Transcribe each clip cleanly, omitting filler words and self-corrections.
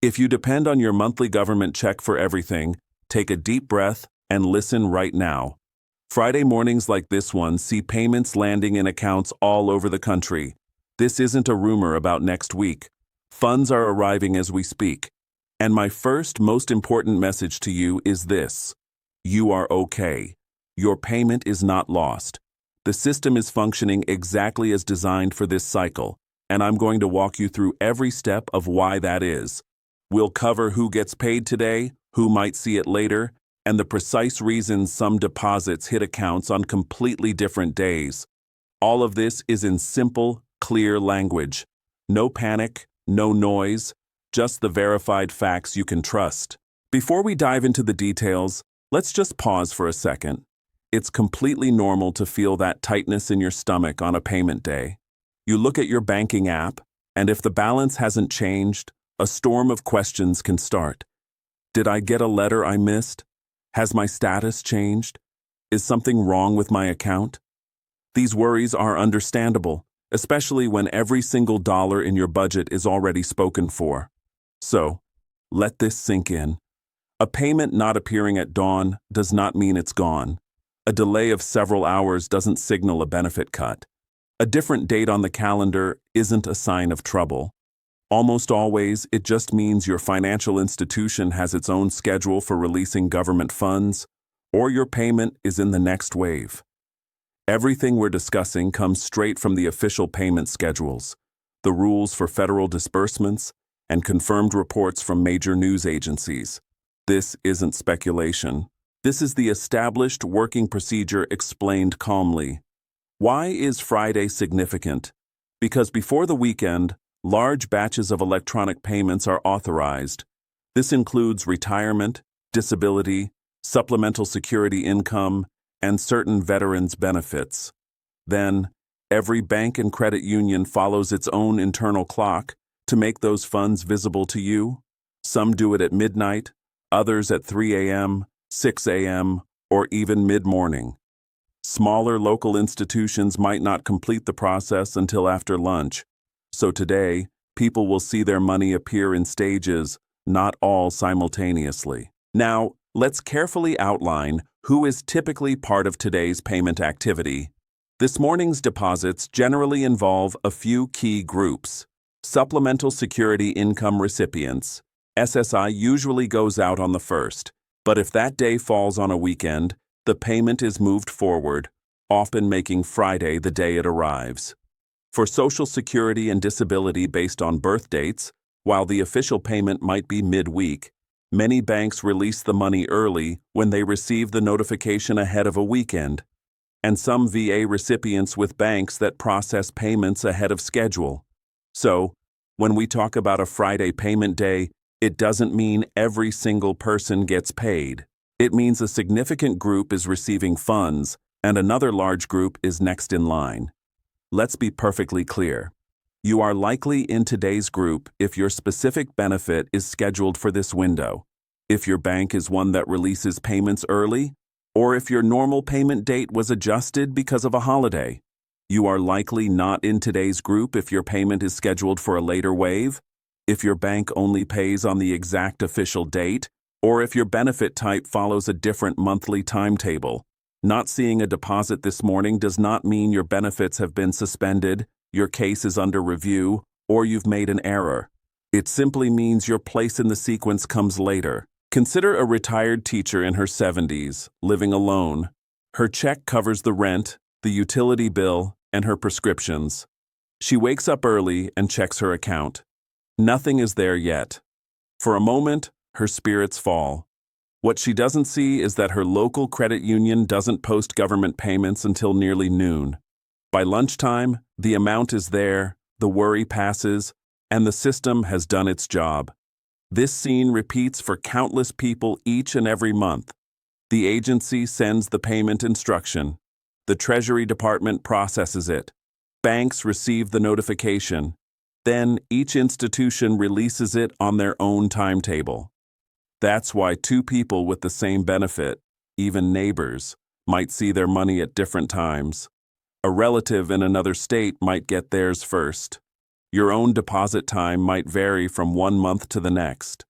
If you depend on your monthly government check for everything, take a deep breath and listen right now. Friday mornings like this one see payments landing in accounts all over the country. This isn't a rumor about next week. Funds are arriving as we speak. And my first, most important message to you is this: you are okay. Your payment is not lost. The system is functioning exactly as designed for this cycle, and I'm going to walk you through every step of why that is. We'll cover who gets paid today, who might see it later, and the precise reasons some deposits hit accounts on completely different days. All of this is in simple, clear language. No panic, no noise, just the verified facts you can trust. Before we dive into the details, let's just pause for a second. It's completely normal to feel that tightness in your stomach on a payment day. You look at your banking app, and if the balance hasn't changed, a storm of questions can start. Did I get a letter I missed? Has my status changed? Is something wrong with my account? These worries are understandable, especially when every single dollar in your budget is already spoken for. So, let this sink in. A payment not appearing at dawn does not mean it's gone. A delay of several hours doesn't signal a benefit cut. A different date on the calendar isn't a sign of trouble. Almost always, it just means your financial institution has its own schedule for releasing government funds, or your payment is in the next wave. Everything we're discussing comes straight from the official payment schedules, the rules for federal disbursements, and confirmed reports from major news agencies. This isn't speculation. This is the established working procedure explained calmly. Why is Friday significant? Because before the weekend, large batches of electronic payments are authorized. This includes retirement, disability, supplemental security income, and certain veterans' benefits. Then, every bank and credit union follows its own internal clock to make those funds visible to you. Some do it at midnight, others at 3 a.m., 6 a.m., or even mid-morning. Smaller local institutions might not complete the process until after lunch. So today, people will see their money appear in stages, not all simultaneously. Now, let's carefully outline who is typically part of today's payment activity. This morning's deposits generally involve a few key groups. Supplemental Security Income recipients. SSI usually goes out on the 1st, but if that day falls on a weekend, the payment is moved forward, often making Friday the day it arrives. For Social Security and disability based on birth dates, while the official payment might be mid-week, many banks release the money early when they receive the notification ahead of a weekend, and some VA recipients with banks that process payments ahead of schedule. So, when we talk about a Friday payment day, it doesn't mean every single person gets paid. It means a significant group is receiving funds, and another large group is next in line. Let's be perfectly clear. You are likely in today's group if your specific benefit is scheduled for this window, if your bank is one that releases payments early, or if your normal payment date was adjusted because of a holiday. You are likely not in today's group if your payment is scheduled for a later wave, if your bank only pays on the exact official date, or if your benefit type follows a different monthly timetable. Not seeing a deposit this morning does not mean your benefits have been suspended, your case is under review, or you've made an error. It simply means your place in the sequence comes later. Consider a retired teacher in her 70s, living alone. Her check covers the rent, the utility bill, and her prescriptions. She wakes up early and checks her account. Nothing is there yet. For a moment, her spirits fall. What she doesn't see is that her local credit union doesn't post government payments until nearly noon. By lunchtime, the amount is there, the worry passes, and the system has done its job. This scene repeats for countless people each and every month. The agency sends the payment instruction. The Treasury Department processes it. Banks receive the notification. Then each institution releases it on their own timetable. That's why two people with the same benefit, even neighbors, might see their money at different times. A relative in another state might get theirs first. Your own deposit time might vary from one month to the next.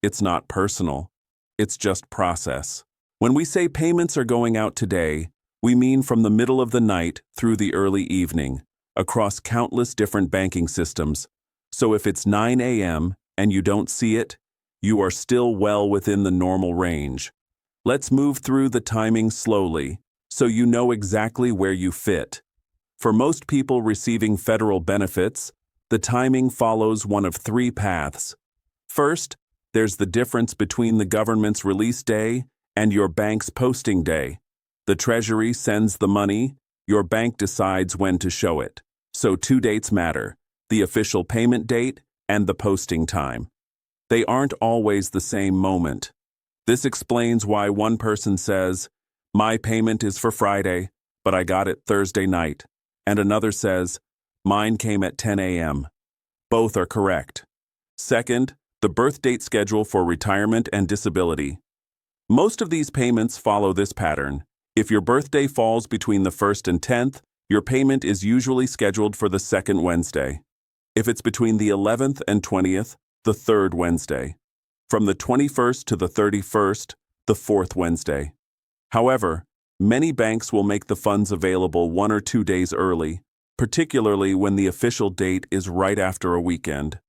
It's not personal. It's just process. When we say payments are going out today, we mean from the middle of the night through the early evening, across countless different banking systems. So if it's 9 a.m. and you don't see it, you are still well within the normal range. Let's move through the timing slowly, so you know exactly where you fit. For most people receiving federal benefits, the timing follows one of three paths. First, there's the difference between the government's release day and your bank's posting day. The Treasury sends the money, your bank decides when to show it. So two dates matter: the official payment date and the posting time. They aren't always the same moment. This explains why one person says, "My payment is for Friday, but I got it Thursday night," and another says, "Mine came at 10 a.m. Both are correct. Second, the birth date schedule for retirement and disability. Most of these payments follow this pattern. If your birthday falls between the 1st and 10th, your payment is usually scheduled for the 2nd Wednesday. If it's between the 11th and 20th, the 3rd Wednesday. From the 21st to the 31st, the 4th Wednesday. However, many banks will make the funds available 1 or 2 days early, particularly when the official date is right after a weekend.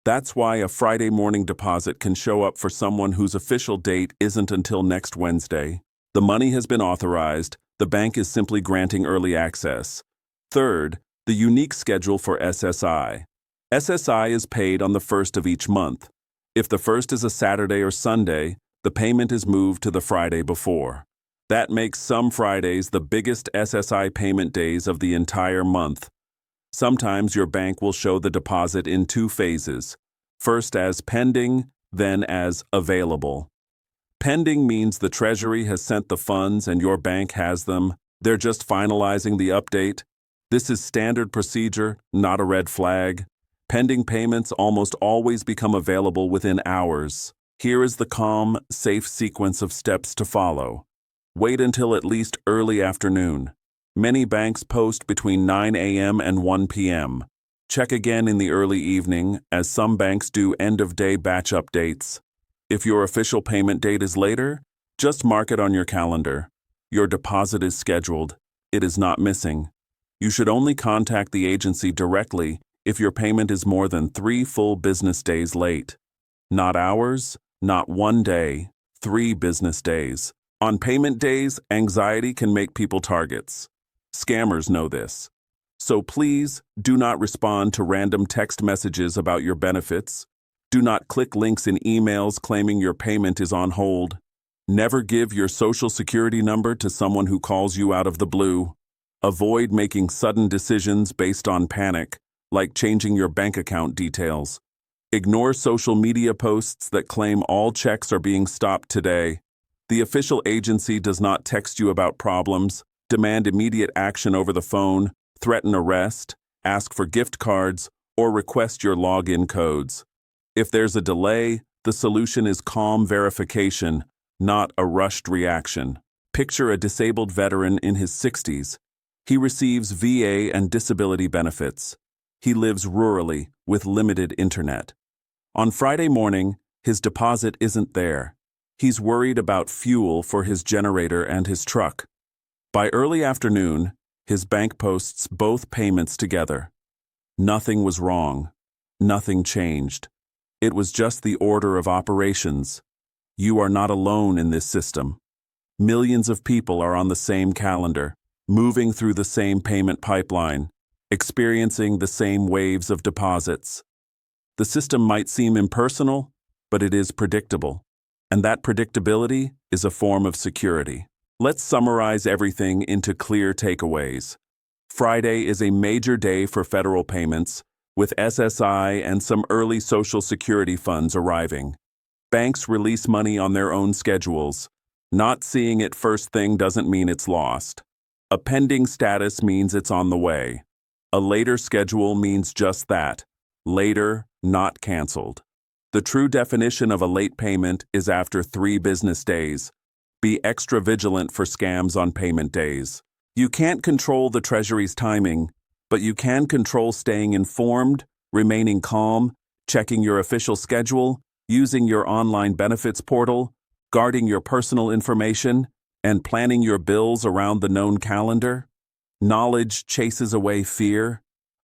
That's why a Friday morning deposit can show up for someone whose official date isn't until next Wednesday. The money has been authorized, the bank is simply granting early access. Third, the unique schedule for SSI. SSI is paid on the 1st of each month. If the 1st is a Saturday or Sunday, the payment is moved to the Friday before. That makes some Fridays the biggest SSI payment days of the entire month. Sometimes your bank will show the deposit in 2 phases, first as pending, then as available. Pending means the Treasury has sent the funds and your bank has them. They're just finalizing the update. This is standard procedure, not a red flag. Pending payments almost always become available within hours. Here is the calm, safe sequence of steps to follow. Wait until at least early afternoon. Many banks post between 9 a.m. and 1 p.m. Check again in the early evening, as some banks do end-of-day batch updates. If your official payment date is later, just mark it on your calendar. Your deposit is scheduled. It is not missing. You should only contact the agency directly if your payment is more than 3 full business days late. Not hours, not 1 day, 3 business days. On payment days, anxiety can make people targets. Scammers know this. So please do not respond to random text messages about your benefits. Do not click links in emails claiming your payment is on hold. Never give your Social Security number to someone who calls you out of the blue. Avoid making sudden decisions based on panic, like changing your bank account details. Ignore social media posts that claim all checks are being stopped today. The official agency does not text you about problems, demand immediate action over the phone, threaten arrest, ask for gift cards, or request your login codes. If there's a delay, the solution is calm verification, not a rushed reaction. Picture a disabled veteran in his 60s. He receives VA and disability benefits. He lives rurally with limited internet. On Friday morning, his deposit isn't there. He's worried about fuel for his generator and his truck. By early afternoon, his bank posts both payments together. Nothing was wrong. Nothing changed. It was just the order of operations. You are not alone in this system. Millions of people are on the same calendar, moving through the same payment pipeline, experiencing the same waves of deposits. The system might seem impersonal, but it is predictable. And that predictability is a form of security. Let's summarize everything into clear takeaways. Friday is a major day for federal payments, with SSI and some early Social Security funds arriving. Banks release money on their own schedules. Not seeing it first thing doesn't mean it's lost. A pending status means it's on the way. A later schedule means just that: later, not canceled. The true definition of a late payment is after 3 business days. Be extra vigilant for scams on payment days. You can't control the Treasury's timing, but you can control staying informed, remaining calm, checking your official schedule, using your online benefits portal, guarding your personal information, and planning your bills around the known calendar? Knowledge chases away fear.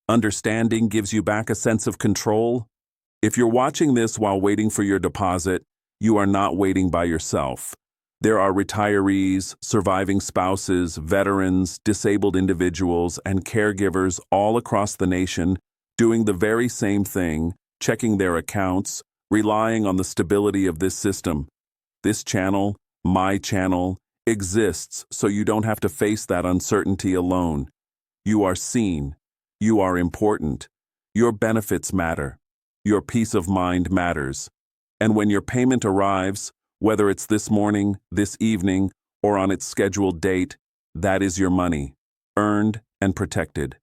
Understanding gives you back a sense of control. If you're watching this while waiting for your deposit, you are not waiting by yourself. There are retirees, surviving spouses, veterans, disabled individuals, and caregivers all across the nation doing the very same thing, checking their accounts, relying on the stability of this system. This channel, my channel, exists so you don't have to face that uncertainty alone. You are seen. You are important. Your benefits matter. Your peace of mind matters. And when your payment arrives, whether it's this morning, this evening, or on its scheduled date, that is your money, earned and protected.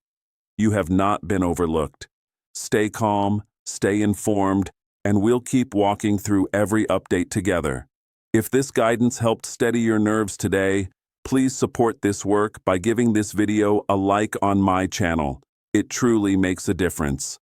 You have not been overlooked. Stay calm, stay informed, and we'll keep walking through every update together. If this guidance helped steady your nerves today, please support this work by giving this video a like on my channel. It truly makes a difference.